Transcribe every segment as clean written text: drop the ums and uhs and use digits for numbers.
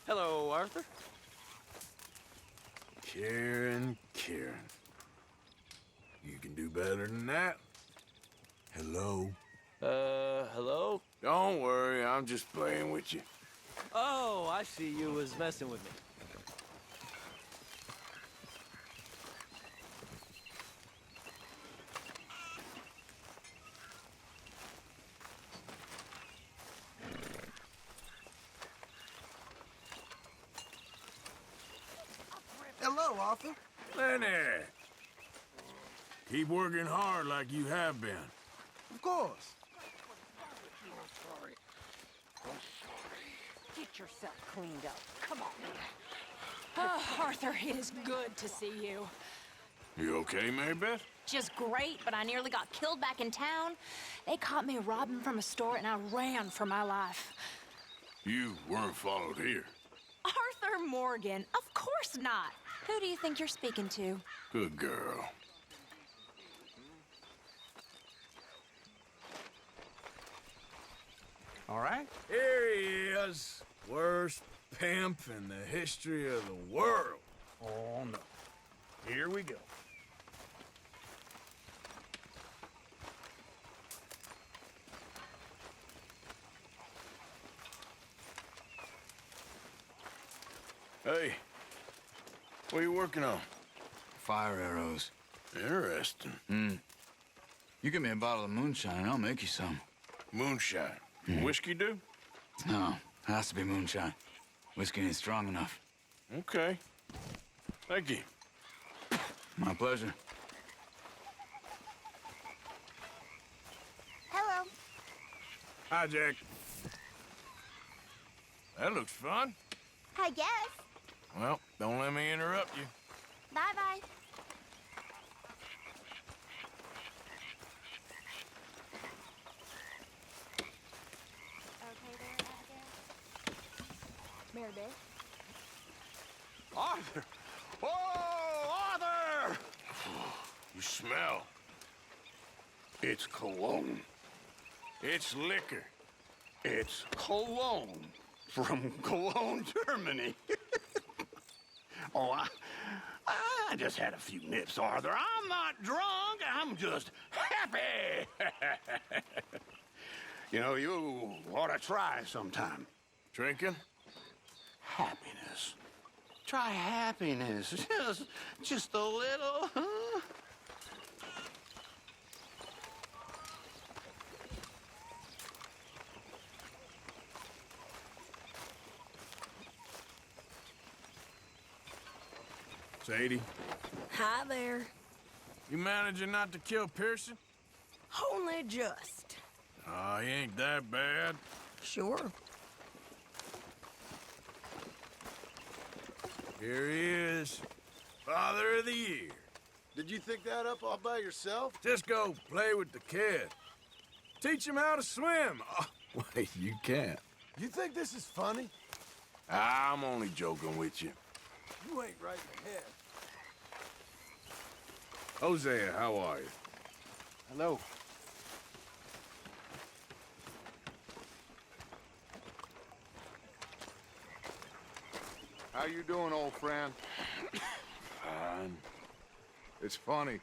Hello, Arthur. Karen. You can do better than that. Hello? Hello? Don't worry, I'm just playing with you. Oh, I see you was messing with me. Hello, Arthur. Lenny! Keep working hard like you have been. Of course. Get yourself cleaned up. Come on. Oh, Arthur, it is good to see you. You okay, Maybeth? Just great, but I nearly got killed back in town. They caught me robbing from a store, and I ran for my life. You weren't followed here. Arthur Morgan? Of course not. Who do you think you're speaking to? Good girl. All right. Here he is. Worst pimp in the history of the world. Oh, no. Here we go. Hey, what are you working on? Fire arrows. Interesting. You give me a bottle of moonshine and I'll make you some. Moonshine. Whiskey do? No, has to be moonshine. Whiskey ain't strong enough. Okay. Thank you. My pleasure. Hello. Hi, Jack. That looks fun. I guess. Well, don't let me interrupt you. Bye-bye. Okay there, Mary Beth? Arthur! Oh, Arthur! You smell. It's cologne. It's liquor. It's cologne from Cologne, Germany. Oh, I just had a few nips, Arthur. I'm not drunk. I'm just happy. You know, you ought to try sometime. Drinking? Happiness. Try happiness. Just a little, huh? Sadie, Hi there. you managing not to kill Pearson? Only just. Oh, he ain't that bad. Sure. Here he is. Father of the Year. Did you think that up all by yourself? Just go play with the kid. Teach him how to swim. Oh, wait, you can't. You think this is funny? I'm only joking with you. You ain't right in the head. Hosea, how are you? Hello. How you doing, old friend? Fine. It's funny,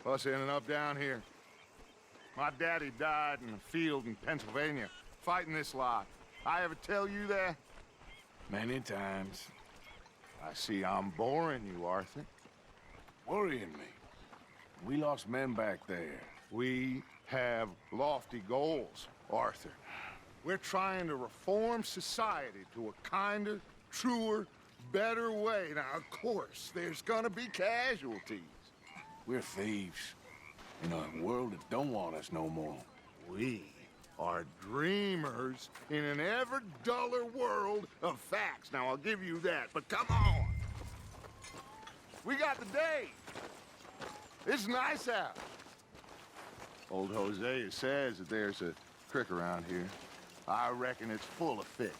us ending up down here. My daddy died in a field in Pennsylvania, fighting this lot. I ever tell you that? Many times. I see I'm boring you, Arthur. Worrying me. We lost men back there. We have lofty goals, Arthur. We're trying to reform society to a kinder, truer, better way. Now, of course, there's gonna be casualties. We're thieves. In a world that don't want us no more. We are dreamers in an ever duller world of facts. Now, I'll give you that, but come on. We got the day. It's nice out. Old Hosea says that there's a creek around here. I reckon it's full of fish.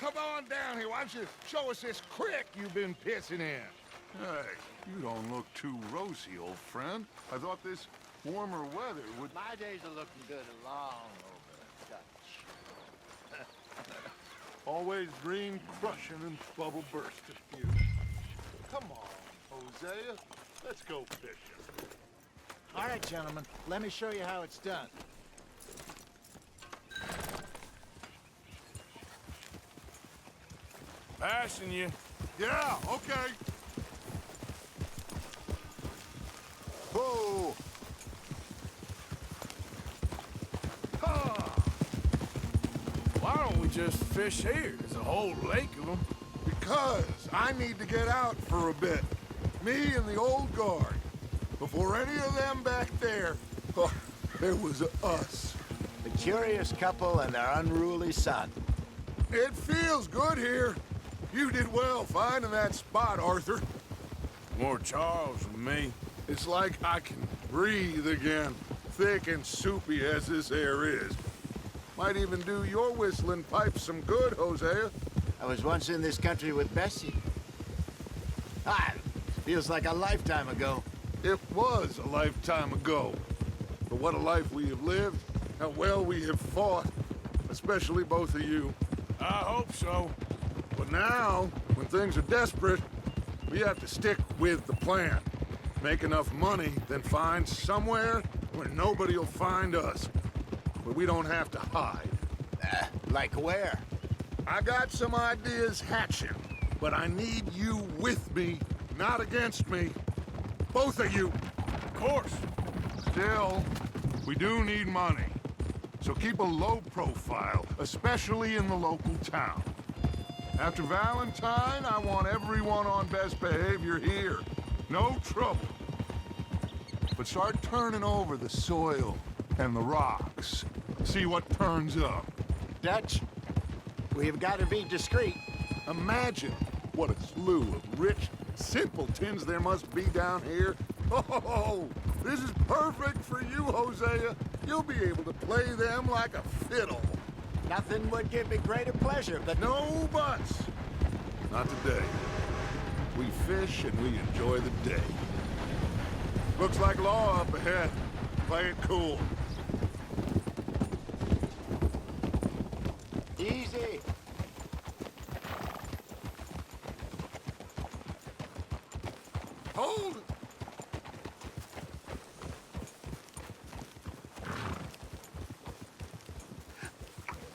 come on down here. Why don't you show us this creek you've been pissing in? Hey, you don't look too rosy, old friend. I thought this warmer weather would... My days are looking good along over Dutch. Always dream crushing and bubble bursting you. Come on, Hosea. Let's go fishing. All right, gentlemen, let me show you how it's done. Passing you. Yeah, okay. Oh. Why don't we just fish here? There's a whole lake of them. Because I need to get out for a bit. Me and the old guard. Before any of them back there, oh, there was us. The curious couple and their unruly son. It feels good here. You did well finding that spot, Arthur. More Charles than me. It's like I can breathe again, thick and soupy as this air is. Might even do your whistling pipes some good, Hosea. I was once in this country with Bessie. Ah, feels like a lifetime ago. It was a lifetime ago. But what a life we have lived, how well we have fought, especially both of you. I hope so. But now, when things are desperate, we have to stick with the plan. Make enough money, then find somewhere where nobody will find us. Where we don't have to hide. Like where? I got some ideas hatching, but I need you with me, not against me. Both of you. Of course. Still, we do need money. So keep a low profile, especially in the local town. After Valentine, I want everyone on best behavior here. No trouble. But start turning over the soil and the rocks. See what turns up. Dutch, we've got to be discreet. Imagine what a slew of rich simpletons there must be down here. Oh, this is perfect for you, Hosea. You'll be able to play them like a fiddle. Nothing would give me greater pleasure, but No buts. Not today. We fish and we enjoy the day. Looks like law up ahead. Play it cool. easy. Hold it.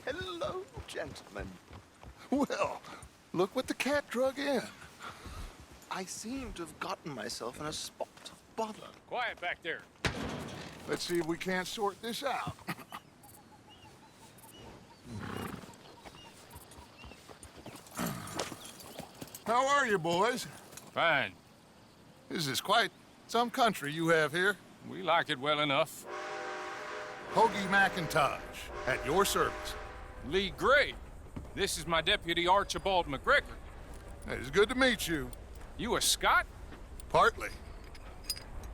Hello, gentlemen. Well, look what the cat drug in. I seem to have gotten myself in a spot of bother. Quiet back there. Let's see if we can't sort this out. How are you, boys? Fine. This is quite some country you have here. We like it well enough. Hoagie McIntosh, at your service. Lee Gray. This is my deputy Archibald McGregor. It's good to meet you. You a Scot? Partly.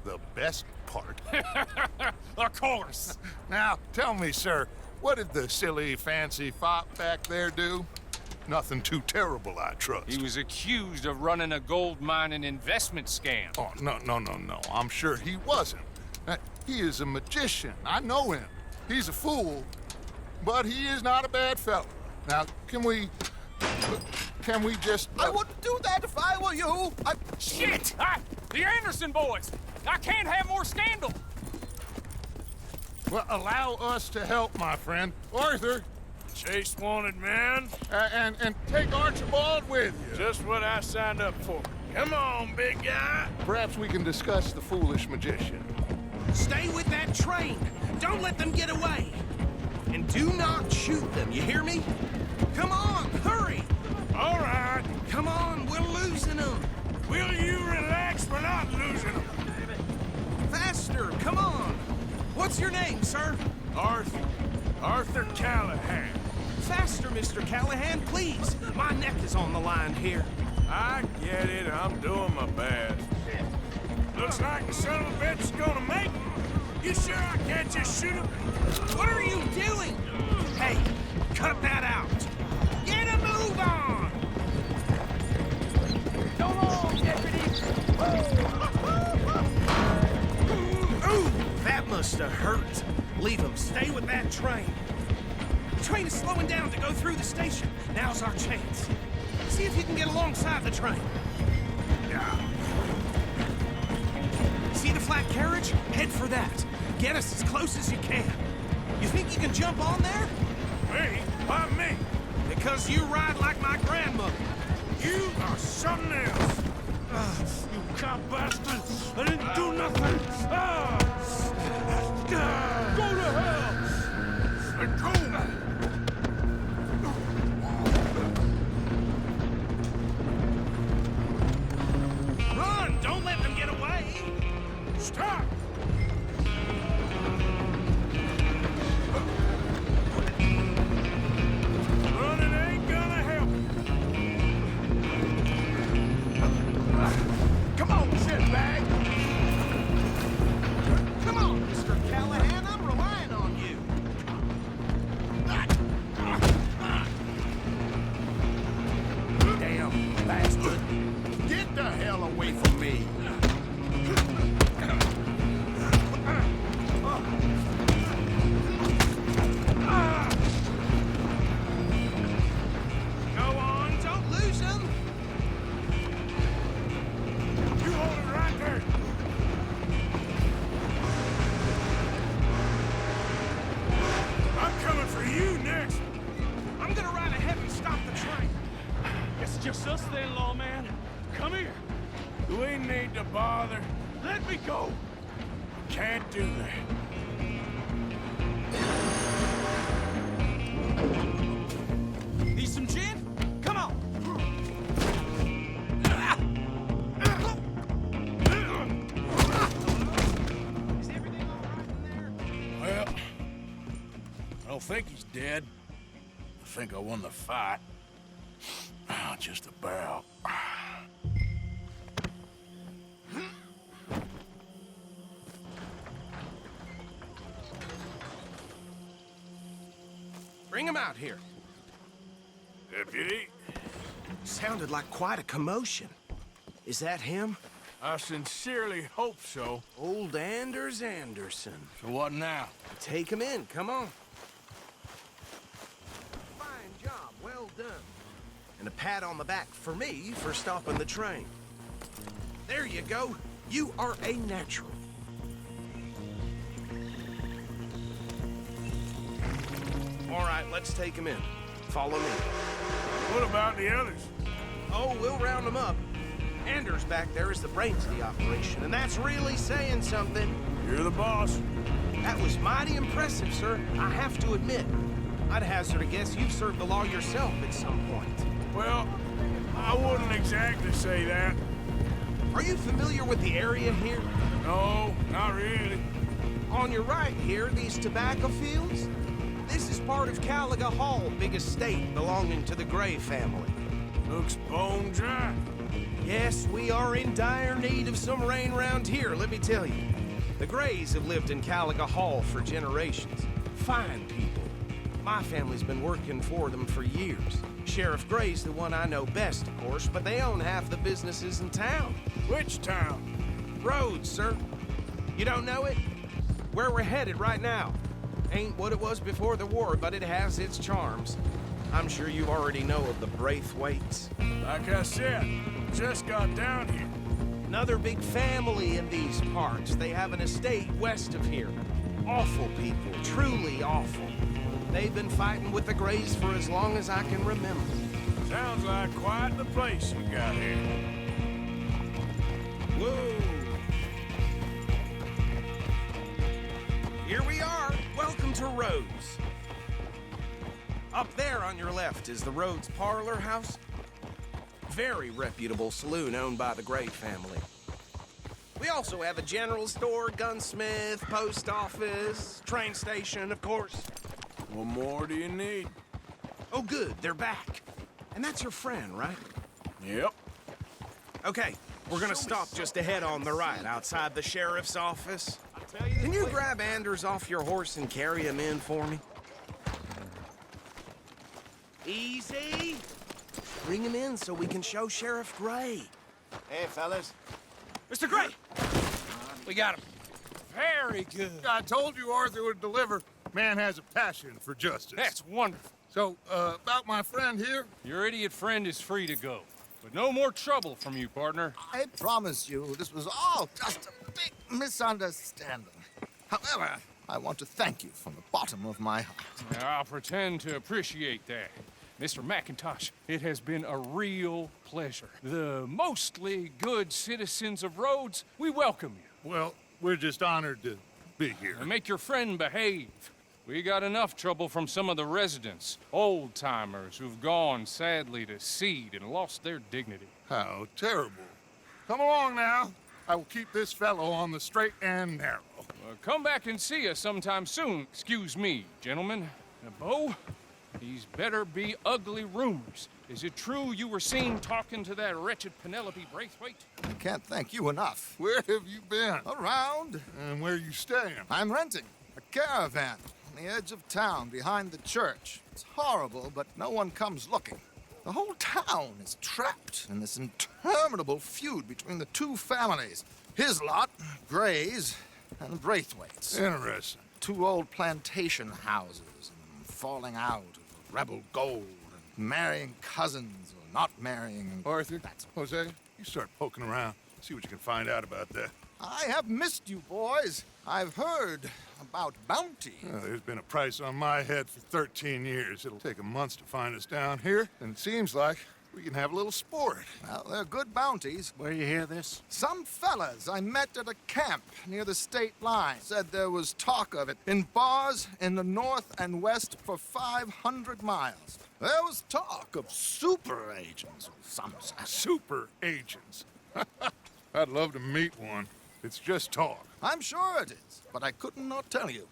The best part. Of course. Now, tell me, sir, what did the silly, fancy fop back there do? Nothing too terrible, I trust. He was accused of running a gold mining investment scam. Oh, no. I'm sure he wasn't. He is a magician. I know him. He's a fool, but he is not a bad fellow. Now, can we just... I wouldn't do that if I were you. Shit! The Anderson boys! I can't have more scandal! Well, allow us to help, my friend. Arthur, Chase wanted man. and take Archibald with you. Just what I signed up for. Come on, big guy. Perhaps we can discuss the foolish magician. Stay with that train. Don't let them get away. And do not shoot them, you hear me? Come on, hurry. All right. Come on, we're losing them. Will you relax? We're not losing them. Faster, come on. What's your name, sir? Arthur Callahan. Faster, Mr. Callahan, please. My neck is on the line here. I get it. I'm doing my best. Looks like the son of a bitch is gonna make it. You sure I can't just shoot him? What are you doing? Hey, cut that out. Get a move must have hurt. Leave him. Stay with that train. The train is slowing down to go through the station. Now's our chance. See if you can get alongside the train. See the flat carriage? Head for that. Get us as close as you can. You think you can jump on there? Me? Why me? Because you ride like my grandmother. You are something else. You cop bastard! I didn't do nothing! Go to hell! Let go! Run! Don't let them get away! Stop! Running ain't gonna help. Come on, shitbag! Come on, Mr. Callahan, I'm relying on you. Damn bastard! Get the hell away from me! Go on, don't lose him. You hold it right there. I'm coming for you next. I'm gonna ride ahead and stop the train. It's just us then, lawman. Come here. We need to bother. Let me go. Can't do that. Need some gin? Come on. Is everything all right in there? Well, I don't think he's dead. I think I won the fight. Just about. Bring him out here. Deputy, Sounded like quite a commotion. Is that him? I sincerely hope so. Old Anders Anderson. So what now? Take him in, come on. Fine job, well done. And a pat on the back for me for stopping the train. There you go. You are a natural. All right, let's take him in. Follow me. What about the others? Oh, we'll round them up. Anders back there is the brains of the operation, and that's really saying something. You're the boss. That was mighty impressive, sir. I have to admit. I'd hazard a guess you've served the law yourself at some point. Well, I wouldn't exactly say that. Are you familiar with the area here? No, not really. On your right here, these tobacco fields? This is part of Caliga Hall, big estate belonging to the Gray family. Looks bone dry. Yes, we are in dire need of some rain round here, let me tell you. The Grays have lived in Caliga Hall for generations. Fine people. My family's been working for them for years. Sheriff Gray's the one I know best, of course, but they own half the businesses in town. Which town? Rhodes, sir. You don't know it? Where we're headed right now. Ain't what it was before the war, but it has its charms. I'm sure you already know of the Braithwaites. Like I said, just got down here. Another big family in these parts. They have an estate west of here. Awful people, truly awful. They've been fighting with the Grays for as long as I can remember. Sounds like quite the place you got here. Whoa! Here we are. Welcome to Rhodes. Up there on your left is the Rhodes Parlor House. Very reputable saloon owned by the Gray family. We also have a general store, gunsmith, post office, train station, of course. What more do you need? Oh, good, they're back. And that's your friend, right? Yep. Okay, we're gonna stop just ahead on the right, outside the sheriff's office. Can you grab Anders off your horse and carry him in for me? Easy. Bring him in so we can show Sheriff Gray. Hey, fellas. Mr. Gray! We got him. Very good. I told you Arthur would deliver. Man has a passion for justice. That's wonderful. So, about my friend here? Your idiot friend is free to go. But no more trouble from you, partner. I promise you, this was all just a big misunderstanding. However, I want to thank you from the bottom of my heart. I'll pretend to appreciate that. Mr. McIntosh, it has been a real pleasure. The mostly good citizens of Rhodes, we welcome you. Well, we're just honored to be here. And make your friend behave. We got enough trouble from some of the residents, old-timers who've gone, sadly, to seed and lost their dignity. How terrible. Come along now. I will keep this fellow on the straight and narrow. Come back and see us sometime soon. Excuse me, gentlemen. Bo, these better be ugly rumors. Is it true you were seen talking to that wretched Penelope Braithwaite? I can't thank you enough. Where have you been? Around. And where you staying? I'm renting a caravan on the edge of town behind the church. It's horrible, but no one comes looking. The whole town is trapped in this interminable feud between the two families. His lot, Gray's, and Braithwaite's. Interesting. Two old plantation houses, and falling out of rebel gold, and marrying cousins or not marrying. Arthur, that's Hosea, you start poking around. See what you can find out about that. I have missed you, boys. I've heard about bounty. Well, there's been a price on my head for 13 years. It'll take 'em months to find us down here, and it seems like we can have a little sport. Well, they're good bounties. Where you hear this? Some fellas I met at a camp near the state line said there was talk of it in bars in the north and west for 500 miles. There was talk of super agents, some said. Super agents. I'd love to meet one. It's just talk. I'm sure it is, but I couldn't not tell you.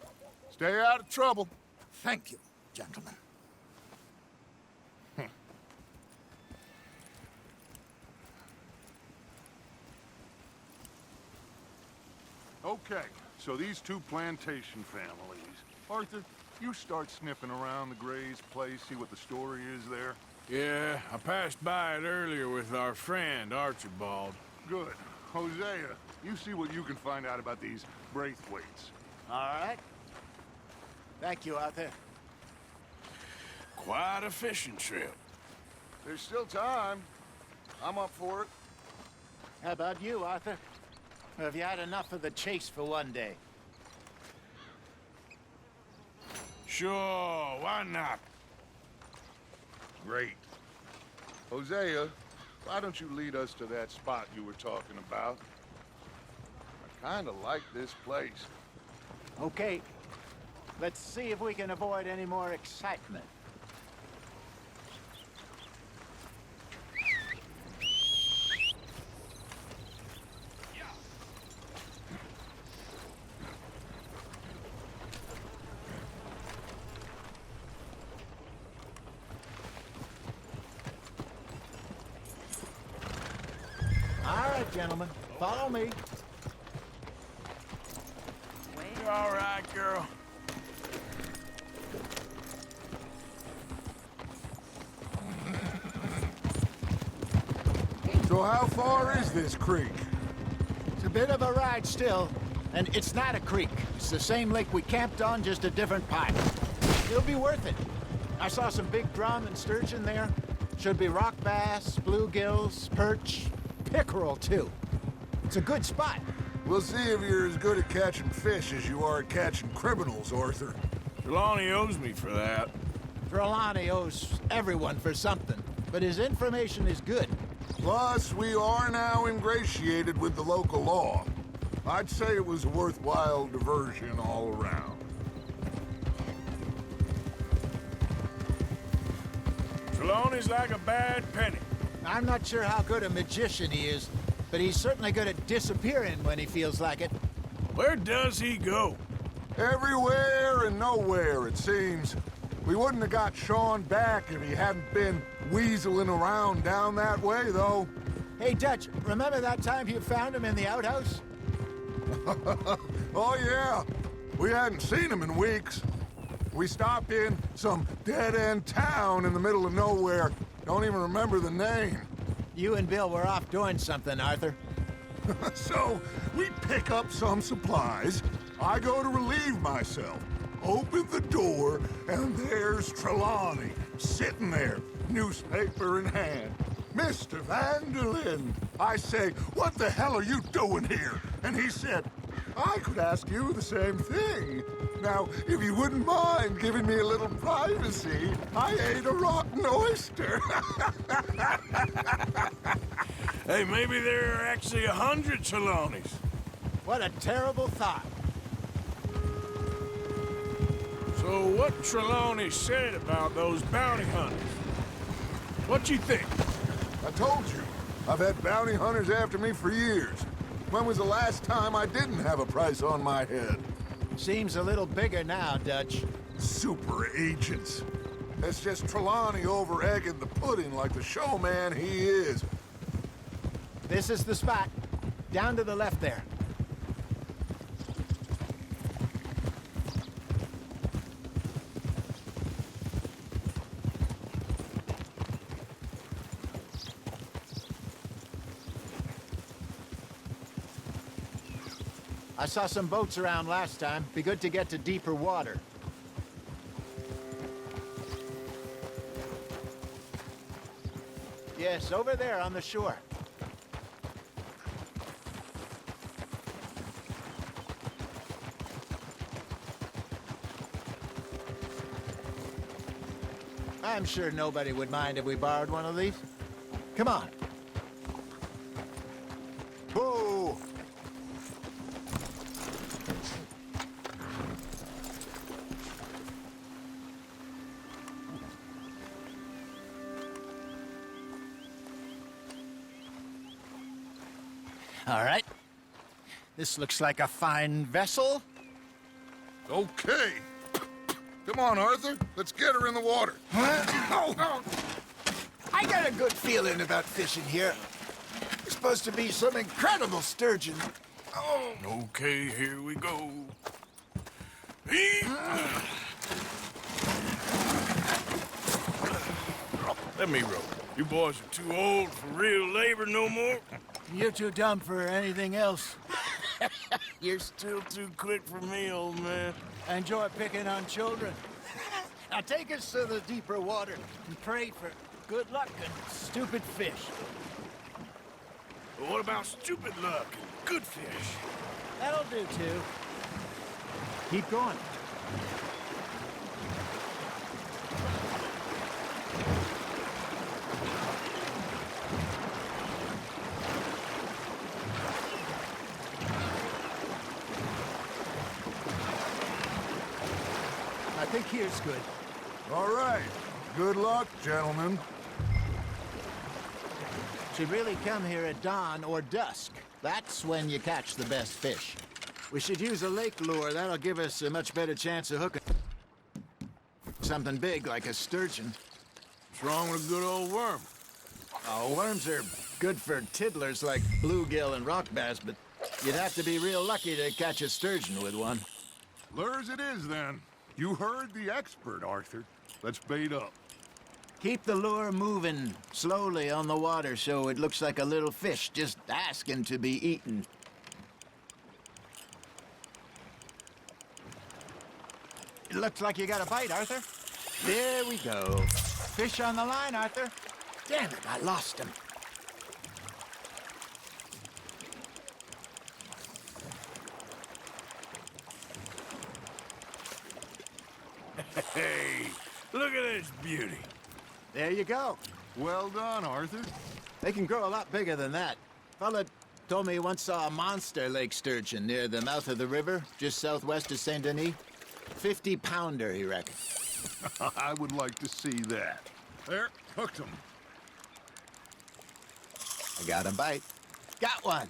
Stay out of trouble. Thank you, gentlemen. Okay, so these two plantation families. Arthur, you start sniffing around the Gray's place, see what the story is there. Yeah, I passed by it earlier with our friend, Archibald. Good. Hosea, you see what you can find out about these Braithwaites. All right. Thank you, Arthur. Quite a fishing trip. There's still time. I'm up for it. How about you, Arthur? Or have you had enough of the chase for one day? Sure, why not? Great. Hosea, why don't you lead us to that spot you were talking about? I kind of like this place. Okay. Let's see if we can avoid any more excitement. All right, gentlemen, follow me. You all right, girl? So how far is this creek? It's a bit of a ride still, and it's not a creek. It's the same lake we camped on, just a different pipe. It'll be worth it. I saw some big drum and sturgeon there. Should be rock bass, bluegills, perch, pickerel, too. It's a good spot. We'll see if you're as good at catching fish as you are at catching criminals, Arthur. Trelawney owes me for that. Trelawney owes everyone for something, but his information is good. Plus, we are now ingratiated with the local law. I'd say it was a worthwhile diversion all around. Trelawney's like a bad penny. I'm not sure how good a magician he is, but he's certainly good at disappearing when he feels like it. Where does he go? Everywhere and nowhere, it seems. We wouldn't have got Sean back if he hadn't been weaseling around down that way, though. Hey, Dutch, remember that time you found him in the outhouse? Oh, yeah. We hadn't seen him in weeks. We stopped in some dead-end town in the middle of nowhere. Don't even remember the name. You and Bill were off doing something, Arthur. So, we pick up some supplies. I go to relieve myself. Open the door, and there's Trelawney, sitting there, newspaper in hand. Mr. Vanderlyn. I say, what the hell are you doing here? And he said, I could ask you the same thing. Now, if you wouldn't mind giving me a little privacy, I ate a rotten oyster. Hey, maybe there are actually 100 Trelawneys. What a terrible thought. So what Trelawney said about those bounty hunters? What you think? I told you, I've had bounty hunters after me for years. When was the last time I didn't have a price on my head? Seems a little bigger now, Dutch. Super agents. It's just Trelawney over-egging the pudding like the showman he is. This is the spot. Down to the left there. I saw some boats around last time. Be good to get to deeper water. Yes, over there on the shore. I'm sure nobody would mind if we borrowed one of these. Come on. Whoa! All right. This looks like a fine vessel. Okay. Come on, Arthur. Let's get her in the water. Oh. I got a good feeling about fishing here. There's supposed to be some incredible sturgeon. Oh. Okay, here we go. Let me row. You boys are too old for real labor no more. You're too dumb for anything else. You're still too quick for me, old man. I enjoy picking on children. Now take us to the deeper water and pray for good luck and stupid fish. But what about stupid luck and good fish? That'll do, too. Keep going. I think here's good. All right. Good luck, gentlemen. Should really come here at dawn or dusk. That's when you catch the best fish. We should use a lake lure. That'll give us a much better chance of hooking something big like a sturgeon. What's wrong with a good old worm? Oh, worms are good for tiddlers like bluegill and rock bass, but you'd have to be real lucky to catch a sturgeon with one. Lures it is, then. You heard the expert, Arthur. Let's bait up. Keep the lure moving slowly on the water so it looks like a little fish just asking to be eaten. It looks like you got a bite, Arthur. There we go. Fish on the line, Arthur. Damn it, I lost him. Hey, look at this beauty. There you go. Well done, Arthur. They can grow a lot bigger than that. Fella told me he once saw a monster lake sturgeon near the mouth of the river, just southwest of Saint Denis. 50-pounder, he reckoned. I would like to see that. There, hooked him. I got a bite. Got one.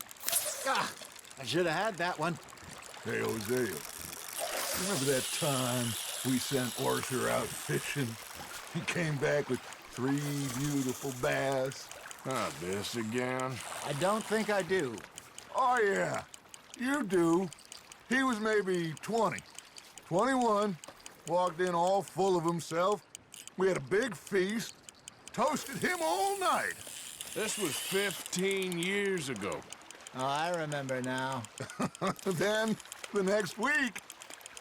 Ah, I should have had that one. Hey, Hosea. Remember that time we sent Arthur out fishing? He came back with 3 beautiful bass. Ah, this again? I don't think I do. Oh, yeah. You do. He was maybe 20. 21. Walked in all full of himself. We had a big feast. Toasted him all night. This was 15 years ago. Oh, I remember now. Then, the next week,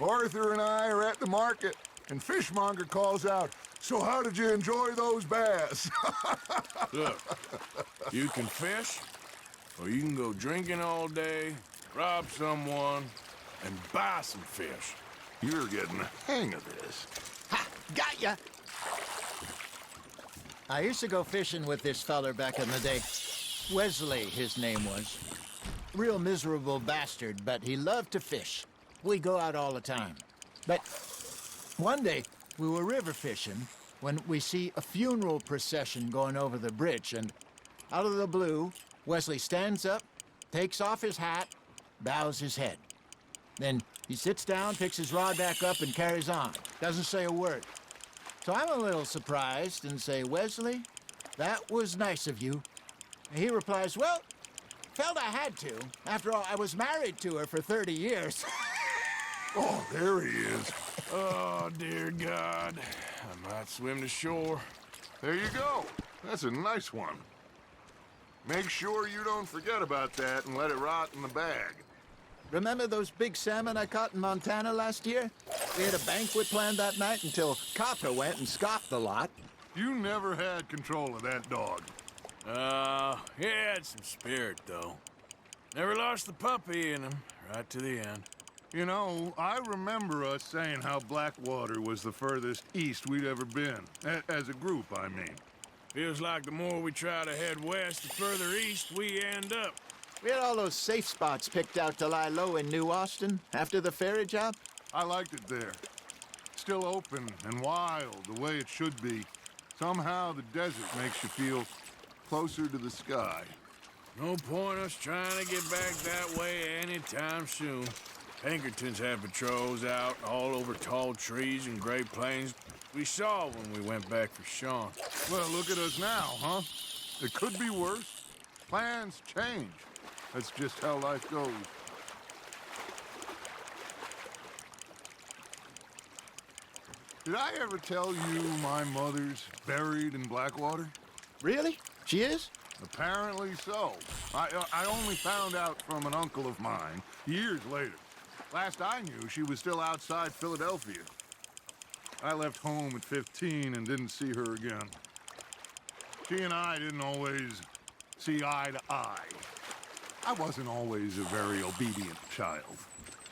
Arthur and I are at the market, and Fishmonger calls out, "So how did you enjoy those bass?" Look, you can fish, or you can go drinking all day, rob someone, and buy some fish. You're getting the hang of this. Ha! Got ya! I used to go fishing with this feller back in the day. Wesley, his name was. Real miserable bastard, but he loved to fish. We go out all the time. But one day, we were river fishing when we see a funeral procession going over the bridge, and out of the blue, Wesley stands up, takes off his hat, bows his head. Then he sits down, picks his rod back up, and carries on. Doesn't say a word. So I'm a little surprised and say, "Wesley, that was nice of you." And he replies, "Well, felt I had to. After all, I was married to her for 30 years. Oh, there he is. Oh, dear God. I might swim to shore. There you go. That's a nice one. Make sure you don't forget about that and let it rot in the bag. Remember those big salmon I caught in Montana last year? We had a banquet planned that night until Copper went and scoffed the lot. You never had control of that dog. He had some spirit, though. Never lost the puppy in him, right to the end. You know, I remember us saying how Blackwater was the furthest east we'd ever been. As a group, I mean. Feels like the more we try to head west, the further east we end up. We had all those safe spots picked out to lie low in New Austin after the ferry job. I liked it there. Still open and wild, the way it should be. Somehow the desert makes you feel closer to the sky. No point us trying to get back that way anytime soon. Pinkertons had patrols out all over tall trees and Great Plains. We saw when we went back for Sean. Well, look at us now, huh? It could be worse. Plans change. That's just how life goes. Did I ever tell you my mother's buried in Blackwater? Really? She is? Apparently so. I only found out from an uncle of mine years later. Last I knew, she was still outside Philadelphia. I left home at 15 and didn't see her again. She and I didn't always see eye to eye. I wasn't always a very obedient child.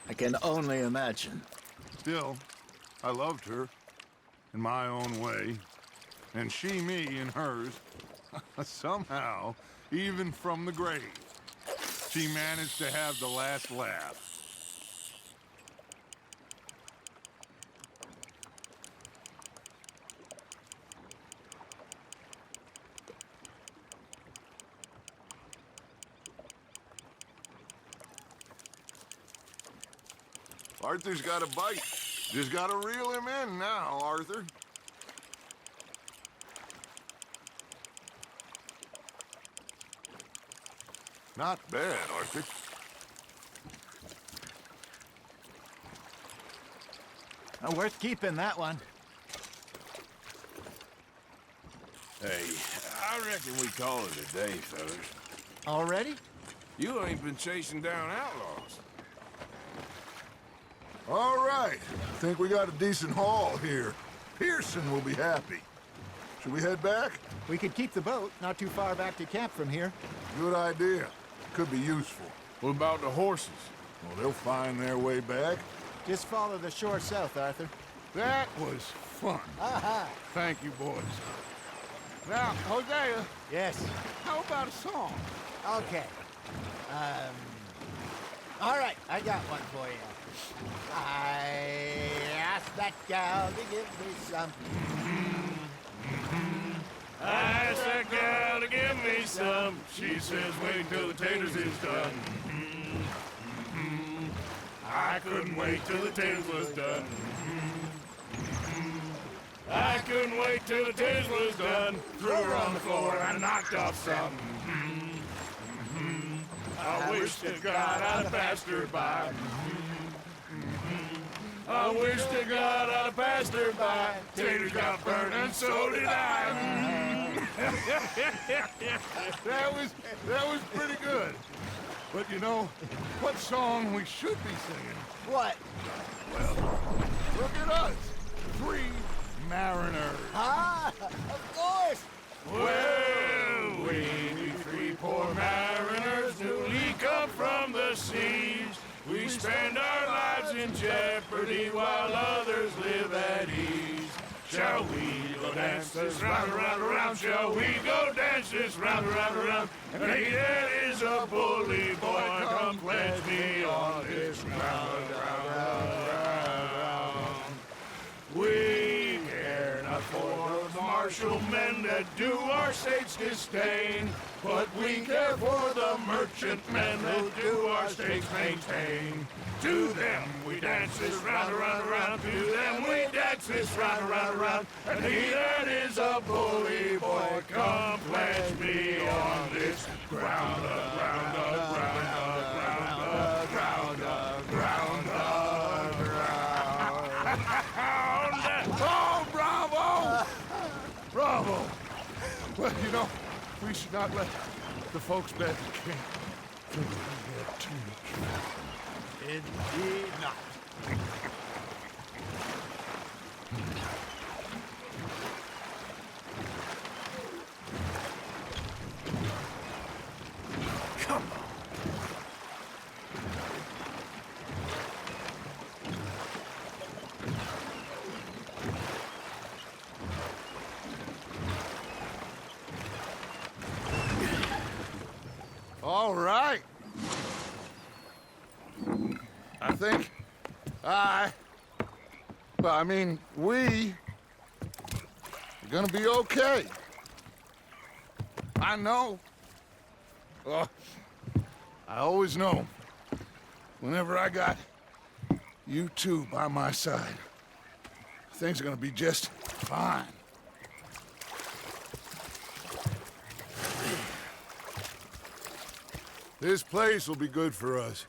I can only imagine. Still, I loved her in my own way, and she me in hers. Somehow, even from the grave, she managed to have the last laugh. Arthur's got a bite. Just gotta reel him in now, Arthur. Not bad, Arthur. Worth keeping, that one. Hey, I reckon we call it a day, fellas. Already? You ain't been chasing down outlaws. All right. Think we got a decent haul here. Pearson will be happy. Should we head back? We could keep the boat not too far back to camp from here. Good idea. Could be useful. What about the horses? Well, they'll find their way back. Just follow the shore south, Arthur. That was fun. Aha! Thank you, boys. Now, Hosea, Yes. how about a song? Okay. All right, I got one for you. I asked that gal to give me some. I asked that gal to give me some. She says, wait till the taters is done. I couldn't wait till the taters was done. I couldn't wait till the taters was done. Threw her on the floor and knocked off some. I wish to God I'd passed her by. I wish to God I'd passed her by. Taters got burned and so did I. That was pretty good. But you know, what song we should be singing? What? Well, look at us. 3 mariners. Ah, of course. Well, we be 3 poor mariners newly come from the seas. We spend our lives in jeopardy while others live at ease. Shall we go dance this round, around, around? Shall we go dance this round, around, around? And he that is a bully boy, come pledge me on this round, round, round. We care not for the martial men that do our state's disdain, but we care for the merchant men who do our state's maintain. To them we dance this round, around, around. To them we dance this round, around, around. And he that is a bully boy, come pledge me on this ground, ground, ground, ground, ground, ground, ground. Oh, bravo! Bravo! Well, you know, we should not let the folks back at the camp think we had too much. Indeed not. Come on. All right. I think we are gonna be okay. I know. I always know. Whenever I got you two by my side, things are gonna be just fine. This place will be good for us.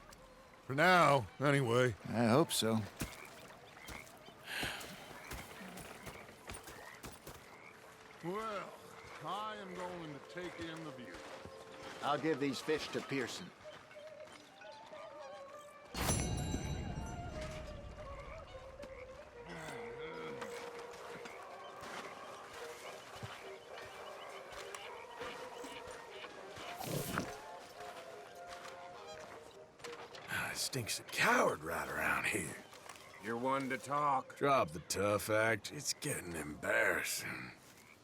For now, anyway. I hope so. Well, I am going to take in the view. I'll give these fish to Pearson. Stinks a coward right around here. You're one to talk. Drop the tough act. It's getting embarrassing.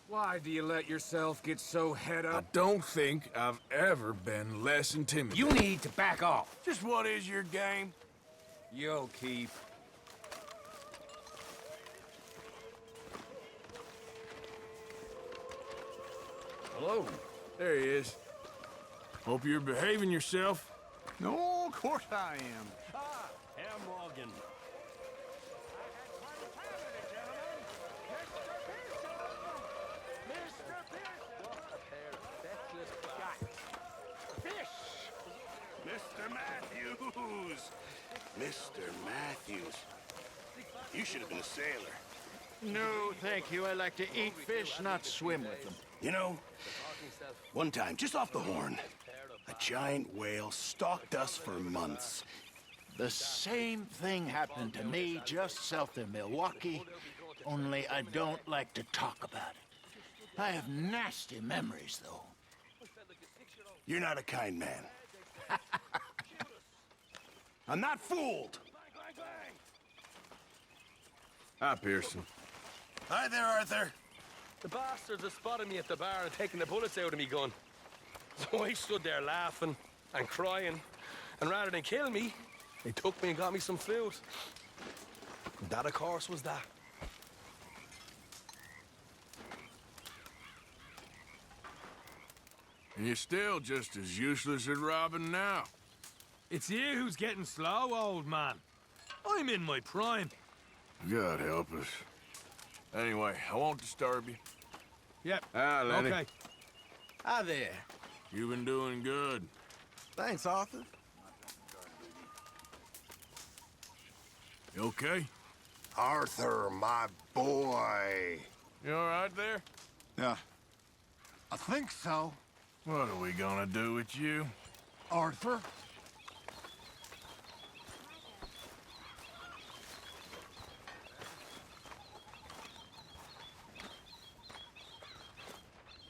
Why do you let yourself get so head I up? don't think I've ever been less intimidated. You need to back off. Just what is your game? You'll keep. Hello. There he is. Hope you're behaving yourself. No, of course I am. Herr Morgan. Mr. Matthews! Mr. Matthews. You should have been a sailor. No, thank you. I like to eat fish, not swim with them. You know, one time, just off the Horn, a giant whale stalked us for months. The same thing happened to me just south of Milwaukee, only I don't like to talk about it. I have nasty memories, though. You're not a kind man. I'm not fooled. Hi, Pearson. Hi there, Arthur. The bastards have spotted me at the bar and taken the bullets out of me gun. So I stood there laughing and crying, and rather than kill me, they took me and got me some food. And that, of course, was that. And you're still just as useless at robbing now. It's you who's getting slow, old man. I'm in my prime. God help us. Anyway, I won't disturb you. Yep. Ah, Lenny. Okay. Hi there. You've been doing good. Thanks, Arthur. You okay? Arthur, my boy. You all right there? Yeah, I think so. What are we gonna do with you? Arthur?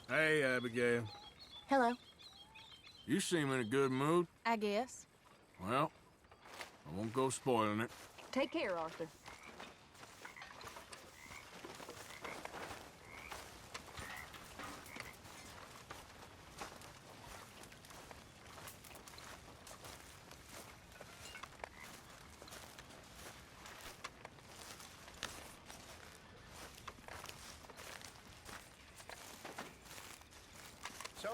Hey, Abigail. Hello. You seem in a good mood. I guess. Well, I won't go spoiling it. Take care, Arthur. So,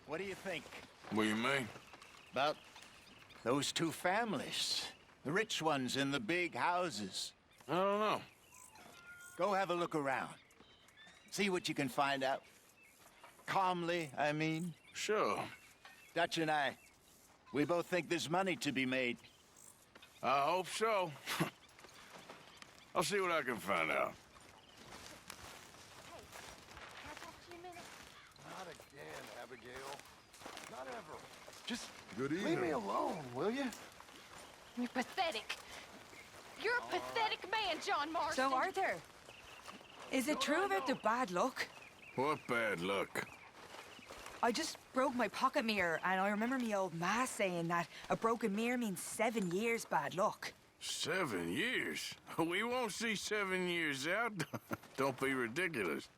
what do you think What do you mean? about those two families? The rich ones in the big houses. I don't know. Go have a look around. See what you can find out. Calmly, I mean. Sure. Dutch and I, we both think there's money to be made. I hope so. I'll see what I can find out. Not again, Abigail. Not ever. Just Good leave evening. me alone, will you? You're pathetic. You're a pathetic man, John Marston. So, Arthur, is it true about the bad luck? What bad luck? I just broke my pocket mirror, and I remember me old ma saying that a broken mirror means 7 years bad luck. 7 years? We won't see 7 years out. Don't be ridiculous.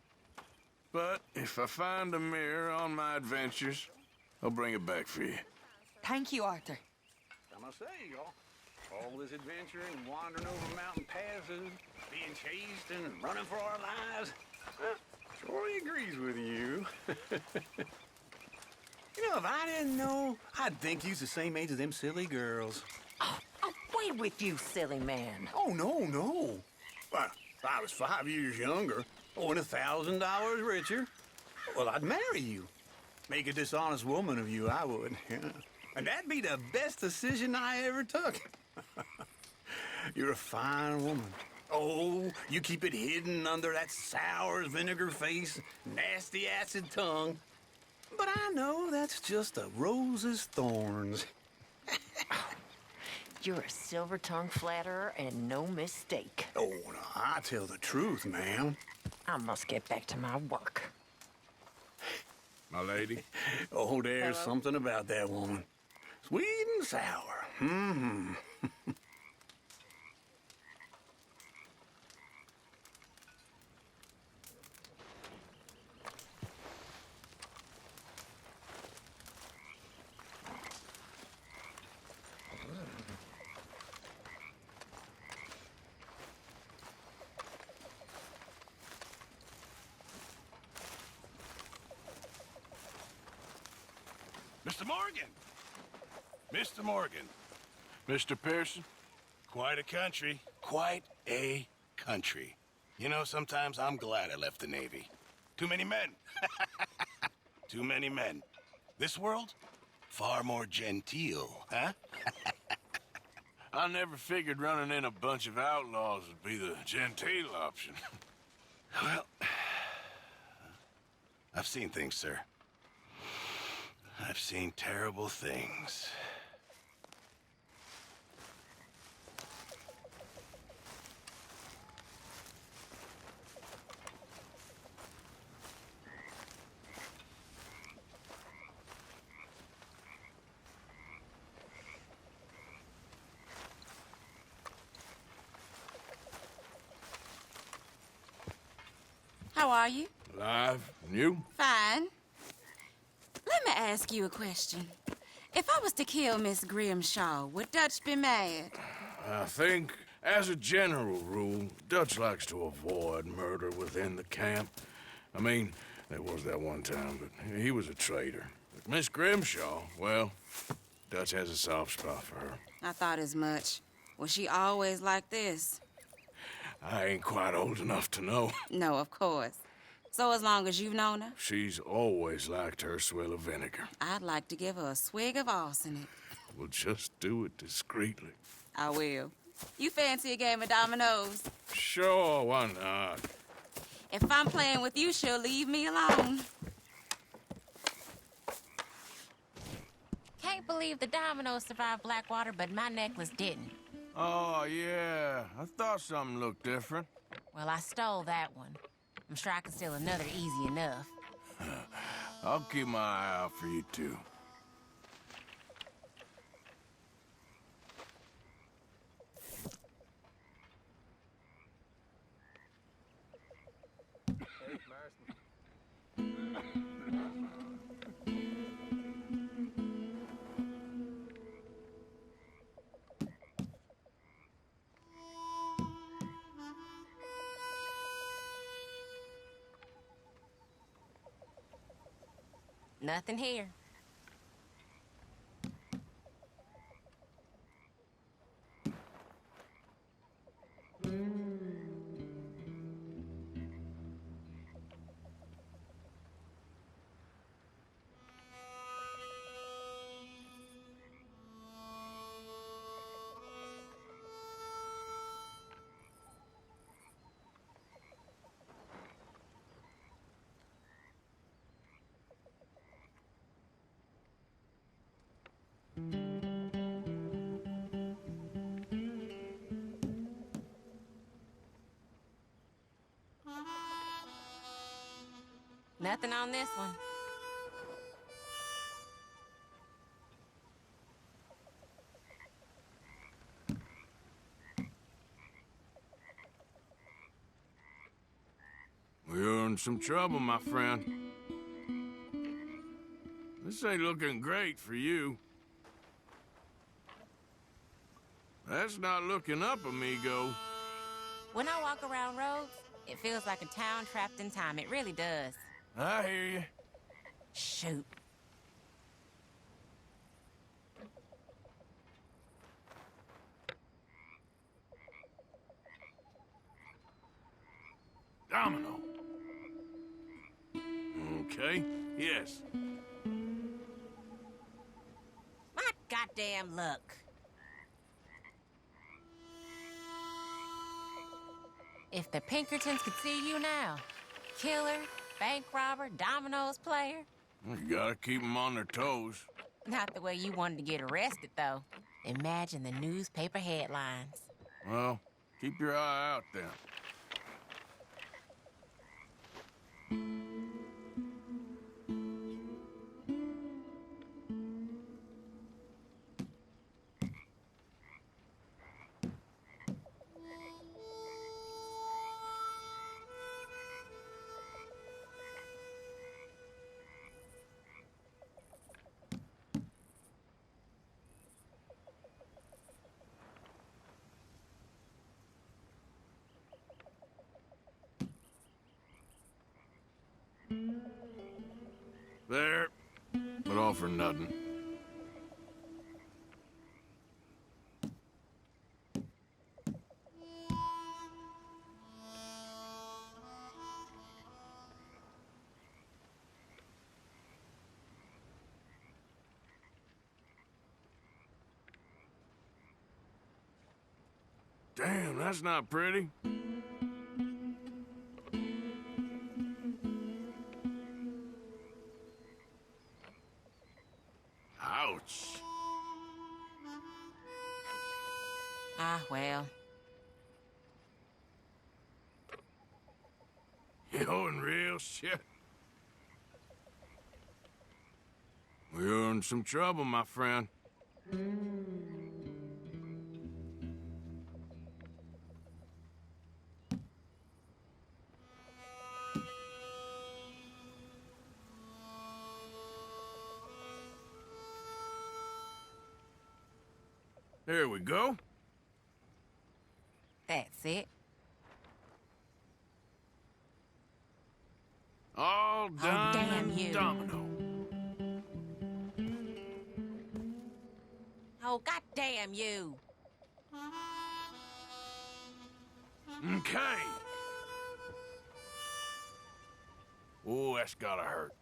But if I find a mirror on my adventures, I'll bring it back for you. Thank you, Arthur. I must say, y'all, all this adventuring, wandering over mountain passes, being chased and running for our lives, Troy agrees with you. You know, if I didn't know, I'd think you's the same age as them silly girls. Away with you, silly man. Oh, no. Well, if I was 5 years younger, and $1,000 richer, well, I'd marry you. Make a dishonest woman of you, I would. Yeah. And that'd be the best decision I ever took. You're a fine woman. Oh, you keep it hidden under that sour vinegar face, nasty acid tongue. But I know that's just a rose's thorns. You're a silver-tongued flatterer and no mistake. Oh, no, I tell the truth, ma'am. I must get back to my work. My lady? Oh, there's something about that woman. Sweet and sour. Mm-hmm. Mr. Morgan! Mr. Morgan. Mr. Pearson? Quite a country. Quite a country. You know, sometimes I'm glad I left the Navy. Too many men. Too many men. This world? Far more genteel, huh? I never figured running in a bunch of outlaws would be the genteel option. Well, I've seen things, sir. I've seen terrible things. How are you? Alive? And you? Fine. Let me ask you a question. If I was to kill Miss Grimshaw, would Dutch be mad? I think, as a general rule, Dutch likes to avoid murder within the camp. I mean, there was that one time, but he was a traitor. But Miss Grimshaw, well, Dutch has a soft spot for her. I thought as much. Was she always like this? I ain't quite old enough to know. No, of course. So as long as you've known her? She's always liked her swill of vinegar. I'd like to give her a swig of arsenic. We'll just do it discreetly. I will. You fancy a game of dominoes? Sure, why not? If I'm playing with you, she'll leave me alone. Can't believe the dominoes survived Blackwater, but my necklace didn't. Oh, yeah. I thought something looked different. Well, I stole that one. I'm sure I can steal another easy enough. I'll keep my eye out for you, too. Nothing here. Nothing on this one. We're in some trouble, my friend. This ain't looking great for you. That's not looking up, amigo. When I walk around roads, it feels like a town trapped in time. It really does. I hear you. Shoot. Domino. Okay, yes. My goddamn luck. If the Pinkertons could see you now. Killer, bank robber, dominoes player. You gotta keep them on their toes. Not the way you wanted to get arrested, though. Imagine the newspaper headlines. Well, keep your eye out then. There, but all for nothing. Damn, that's not pretty. Ouch. Ah, well. You're in real shit. We're in some trouble, my friend. There we go. That's it. All done damn and you. domino. Oh, goddamn you. Okay. Oh, that's gotta hurt.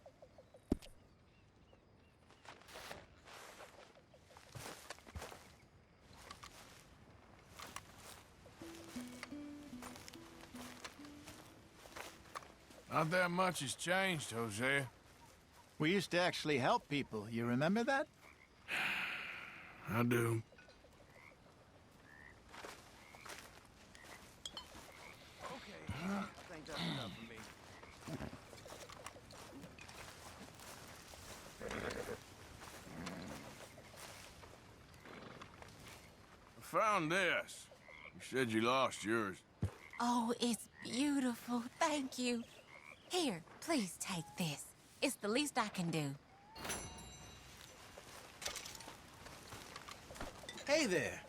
Not that much has changed, Hosea. We used to actually help people. You remember that? I do. I think that's enough for me. I found this. You said you lost yours. Oh, it's beautiful. Thank you. Here, please take this. It's the least I can do. Hey there.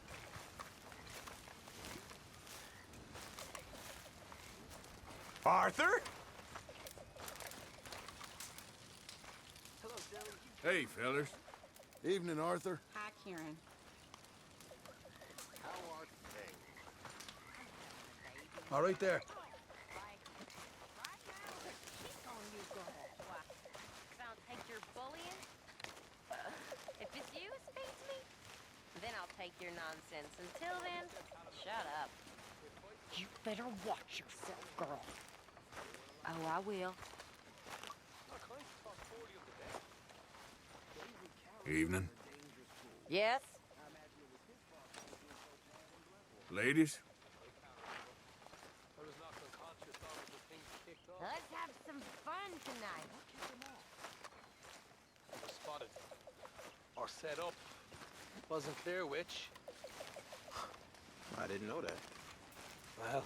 Arthur? Hey, fellers. Evening, Arthur. Hi, Kieran. All right there. I'll take your bullying. If it's you who speaks me, then I'll take your nonsense. Until then, shut up. You better watch yourself, girl. Oh, I will. Evening. Yes? Ladies? Let's have some fun tonight. Spotted. Or set up. Wasn't clear which. I didn't know that. Well,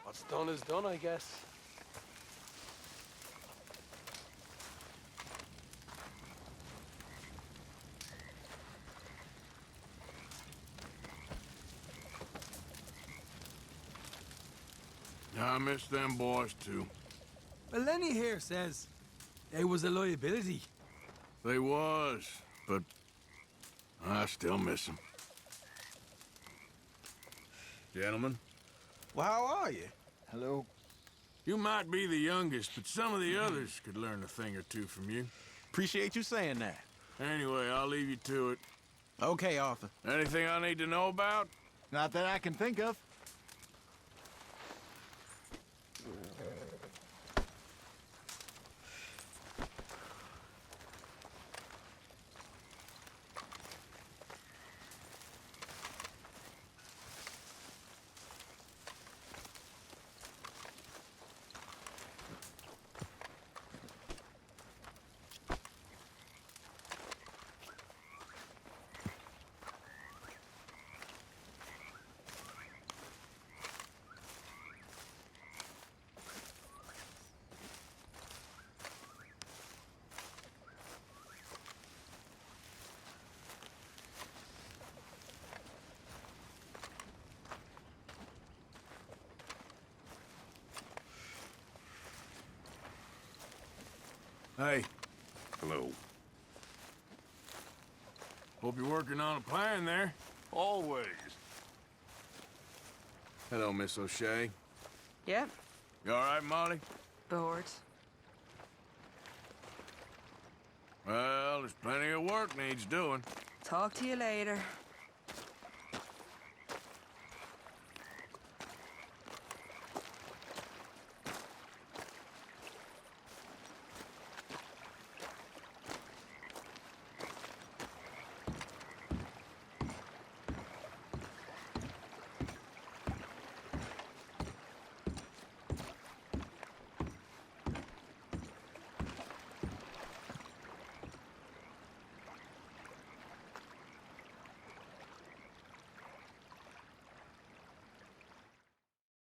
what's done is done, I guess. I miss them boys, too. Well, Lenny here says they was a liability. They was, but I still miss them. Gentlemen. Well, how are you? Hello. You might be the youngest, but some of the others could learn a thing or two from you. Appreciate you saying that. Anyway, I'll leave you to it. Okay, Arthur. Anything I need to know about? Not that I can think of. Hey. Hello. Hope you're working on a plan there. Always. Hello, Miss O'Shea. Yep. You all right, Molly? Bored. Well, there's plenty of work needs doing. Talk to you later.